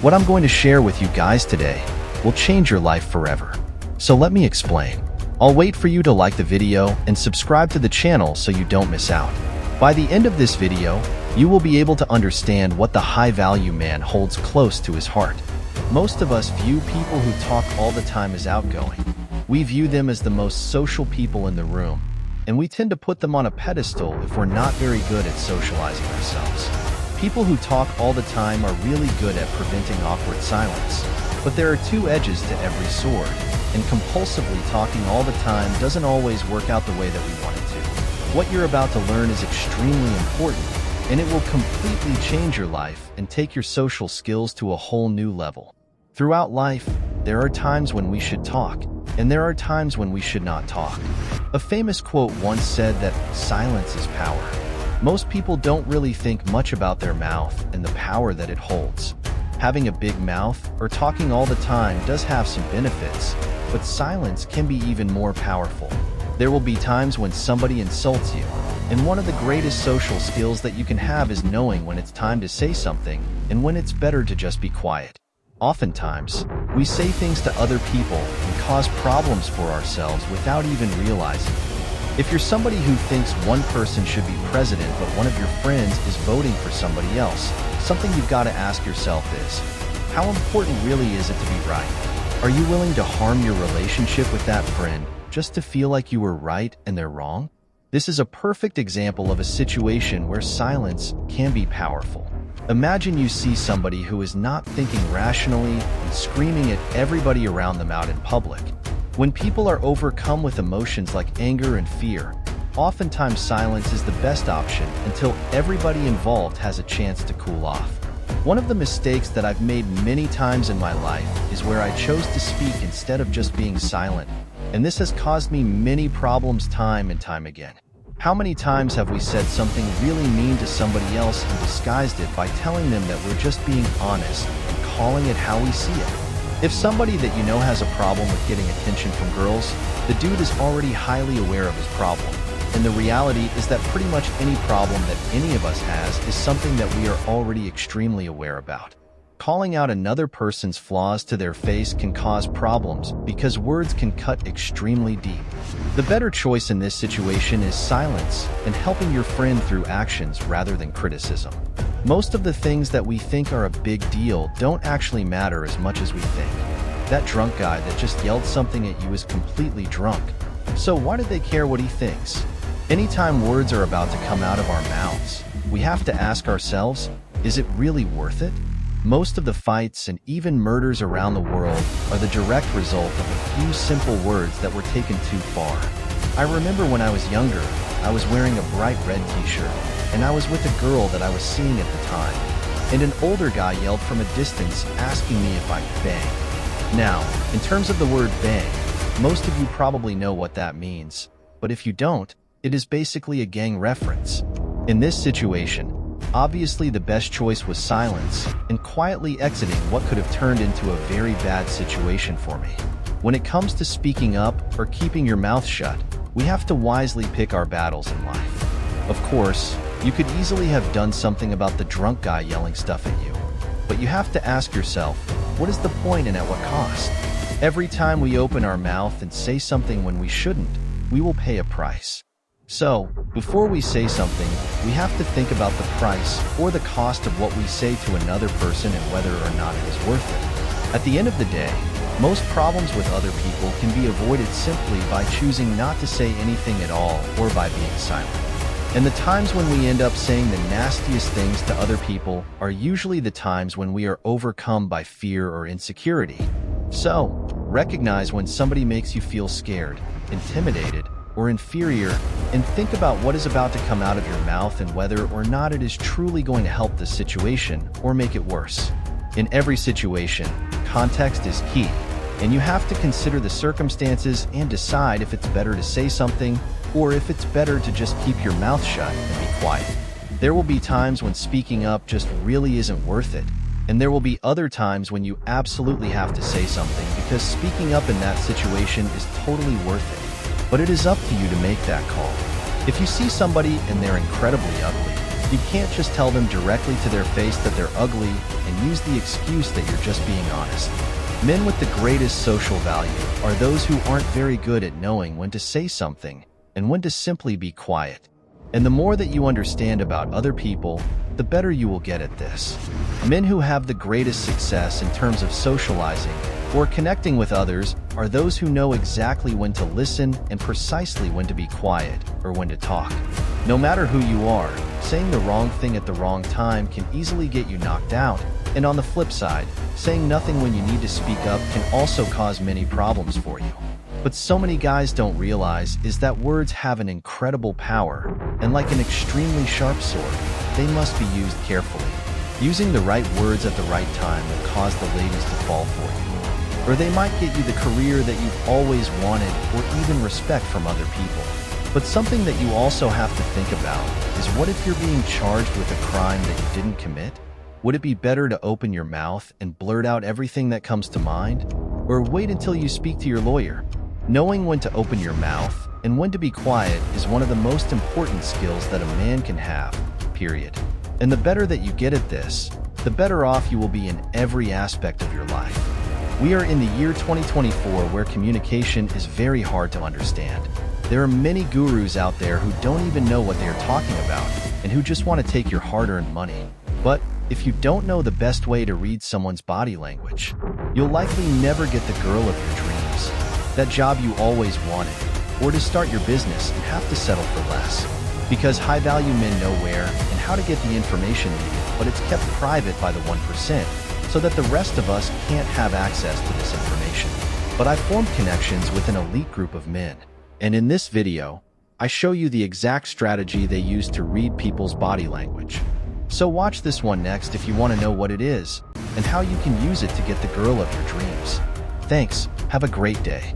What I'm going to share with you guys today will change your life forever. So let me explain. I'll wait for you to like the video and subscribe to the channel so you don't miss out. By the end of this video, you will be able to understand what the high-value man holds close to his heart. Most of us view people who talk all the time as outgoing. We view them as the most social people in the room, and we tend to put them on a pedestal if we're not very good at socializing ourselves. People who talk all the time are really good at preventing awkward silence, but there are two edges to every sword, and compulsively talking all the time doesn't always work out the way that we want it to. What you're about to learn is extremely important, and it will completely change your life and take your social skills to a whole new level. Throughout life, there are times when we should talk, and there are times when we should not talk. A famous quote once said that silence is power. Most people don't really think much about their mouth and the power that it holds. Having a big mouth or talking all the time does have some benefits, but silence can be even more powerful. There will be times when somebody insults you, and one of the greatest social skills that you can have is knowing when it's time to say something and when it's better to just be quiet. Oftentimes, we say things to other people and cause problems for ourselves without even realizing it. If you're somebody who thinks one person should be president but one of your friends is voting for somebody else, something you've got to ask yourself is, how important really is it to be right? Are you willing to harm your relationship with that friend just to feel like you were right and they're wrong? This is a perfect example of a situation where silence can be powerful. Imagine you see somebody who is not thinking rationally and screaming at everybody around them out in public. When people are overcome with emotions like anger and fear, oftentimes silence is the best option until everybody involved has a chance to cool off. One of the mistakes that I've made many times in my life is where I chose to speak instead of just being silent, and this has caused me many problems time and time again. How many times have we said something really mean to somebody else and disguised it by telling them that we're just being honest and calling it how we see it? If somebody that you know has a problem with getting attention from girls, the dude is already highly aware of his problem. And the reality is that pretty much any problem that any of us has is something that we are already extremely aware about. Calling out another person's flaws to their face can cause problems because words can cut extremely deep. The better choice in this situation is silence and helping your friend through actions rather than criticism. Most of the things that we think are a big deal don't actually matter as much as we think. That drunk guy that just yelled something at you is completely drunk. So why do they care what he thinks? Anytime words are about to come out of our mouths, we have to ask ourselves, is it really worth it? Most of the fights and even murders around the world are the direct result of a few simple words that were taken too far. I remember when I was younger, I was wearing a bright red t-shirt, and I was with a girl that I was seeing at the time, and an older guy yelled from a distance asking me if I could bang. Now, in terms of the word bang, most of you probably know what that means, but if you don't, it is basically a gang reference. In this situation, obviously the best choice was silence and quietly exiting what could have turned into a very bad situation for me. When it comes to speaking up or keeping your mouth shut, we have to wisely pick our battles in life. Of course, you could easily have done something about the drunk guy yelling stuff at you, but you have to ask yourself, what is the point and at what cost? Every time we open our mouth and say something when we shouldn't, we will pay a price. So, before we say something, we have to think about the price or the cost of what we say to another person and whether or not it is worth it. At the end of the day, most problems with other people can be avoided simply by choosing not to say anything at all or by being silent. And the times when we end up saying the nastiest things to other people are usually the times when we are overcome by fear or insecurity. So, recognize when somebody makes you feel scared, intimidated, or inferior, and think about what is about to come out of your mouth and whether or not it is truly going to help the situation or make it worse. In every situation, context is key, and you have to consider the circumstances and decide if it's better to say something or if it's better to just keep your mouth shut and be quiet. There will be times when speaking up just really isn't worth it, and there will be other times when you absolutely have to say something because speaking up in that situation is totally worth it. But it is up to you to make that call. If you see somebody and they're incredibly ugly, You can't just tell them directly to their face that they're ugly and use the excuse that you're just being honest. Men with the greatest social value are those who aren't very good at knowing when to say something and when to simply be quiet. And the more that you understand about other people, the better you will get at this. Men who have the greatest success in terms of socializing or connecting with others are those who know exactly when to listen and precisely when to be quiet or when to talk. No matter who you are, saying the wrong thing at the wrong time can easily get you knocked out. And on the flip side, saying nothing when you need to speak up can also cause many problems for you. But so many guys don't realize is that words have an incredible power, and like an extremely sharp sword, they must be used carefully. Using the right words at the right time will cause the ladies to fall for you. Or they might get you the career that you've always wanted or even respect from other people. But something that you also have to think about is what if you're being charged with a crime that you didn't commit? Would it be better to open your mouth and blurt out everything that comes to mind? Or wait until you speak to your lawyer? Knowing when to open your mouth and when to be quiet is one of the most important skills that a man can have, period. And the better that you get at this, the better off you will be in every aspect of your life. We are in the year 2024 where communication is very hard to understand. There are many gurus out there who don't even know what they are talking about and who just want to take your hard-earned money. But if you don't know the best way to read someone's body language, you'll likely never get the girl of your dreams, that job you always wanted, or to start your business and have to settle for less. Because high-value men know where and how to get the information needed, but it's kept private by the 1%, so that the rest of us can't have access to this information. But I formed connections with an elite group of men, and in this video, I show you the exact strategy they use to read people's body language. So watch this one next if you want to know what it is and how you can use it to get the girl of your dreams. Thanks, have a great day.